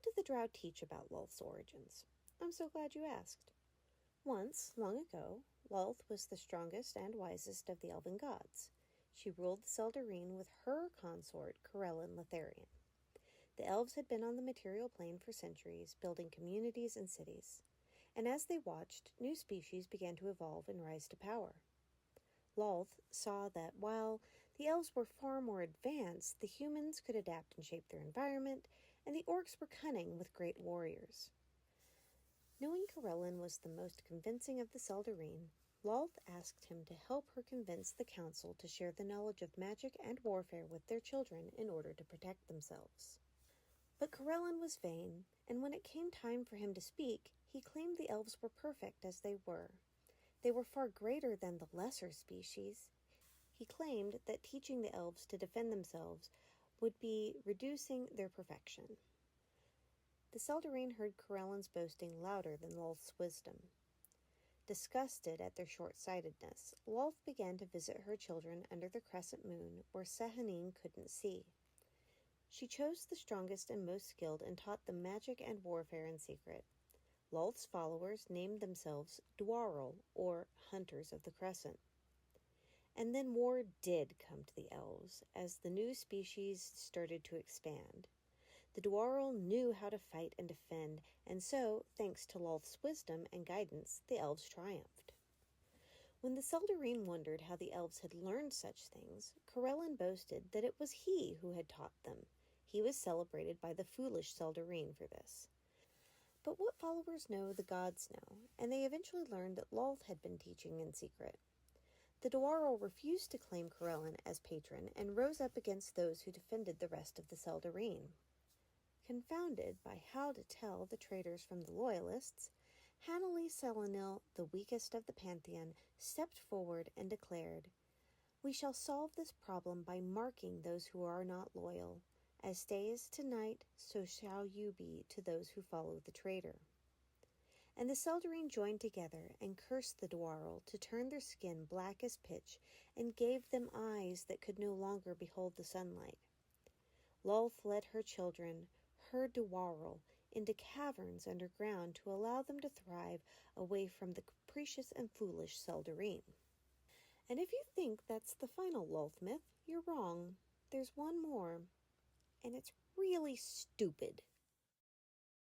what do the Drow teach about Lolth's origins? I'm so glad you asked. Once, long ago, Lolth was the strongest and wisest of the elven gods. She ruled the Seldarine with her consort, Corellin Letharian. The elves had been on the material plane for centuries, building communities and cities. And as they watched, new species began to evolve and rise to power. Lolth saw that while the elves were far more advanced, the humans could adapt and shape their environment, and the orcs were cunning with great warriors. Knowing Corellin was the most convincing of the Seldarine, Lolth asked him to help her convince the council to share the knowledge of magic and warfare with their children in order to protect themselves. But Corellin was vain, and when it came time for him to speak, he claimed the elves were perfect as they were. They were far greater than the lesser species. He claimed that teaching the elves to defend themselves would be reducing their perfection. The Seldarine heard Corellin's boasting louder than Lolth's wisdom. Disgusted at their short-sightedness, Lolth began to visit her children under the crescent moon where Sehanine couldn't see. She chose the strongest and most skilled and taught them magic and warfare in secret. Lolth's followers named themselves Dwarrel, or Hunters of the Crescent. And then war did come to the elves, as the new species started to expand. The Dwarrel knew how to fight and defend, and so, thanks to Lolth's wisdom and guidance, the elves triumphed. When the Seldarine wondered how the elves had learned such things, Corellin boasted that it was he who had taught them. He was celebrated by the foolish Seldarine for this. But what followers know, the gods know, and they eventually learned that Lolth had been teaching in secret. The Dwarrel refused to claim Corellin as patron and rose up against those who defended the rest of the Seldarine. Confounded by how to tell the traitors from the loyalists, Hanali Selenil, the weakest of the pantheon, stepped forward and declared, "We shall solve this problem by marking those who are not loyal. As day is to night, so shall you be to those who follow the traitor." And the Seldarine joined together and cursed the Dwarrel to turn their skin black as pitch and gave them eyes that could no longer behold the sunlight. Lolth led her children, her Dwarrel, into caverns underground to allow them to thrive away from the capricious and foolish Seldarine. And if you think that's the final Lolth myth, you're wrong. There's one more. And it's really stupid.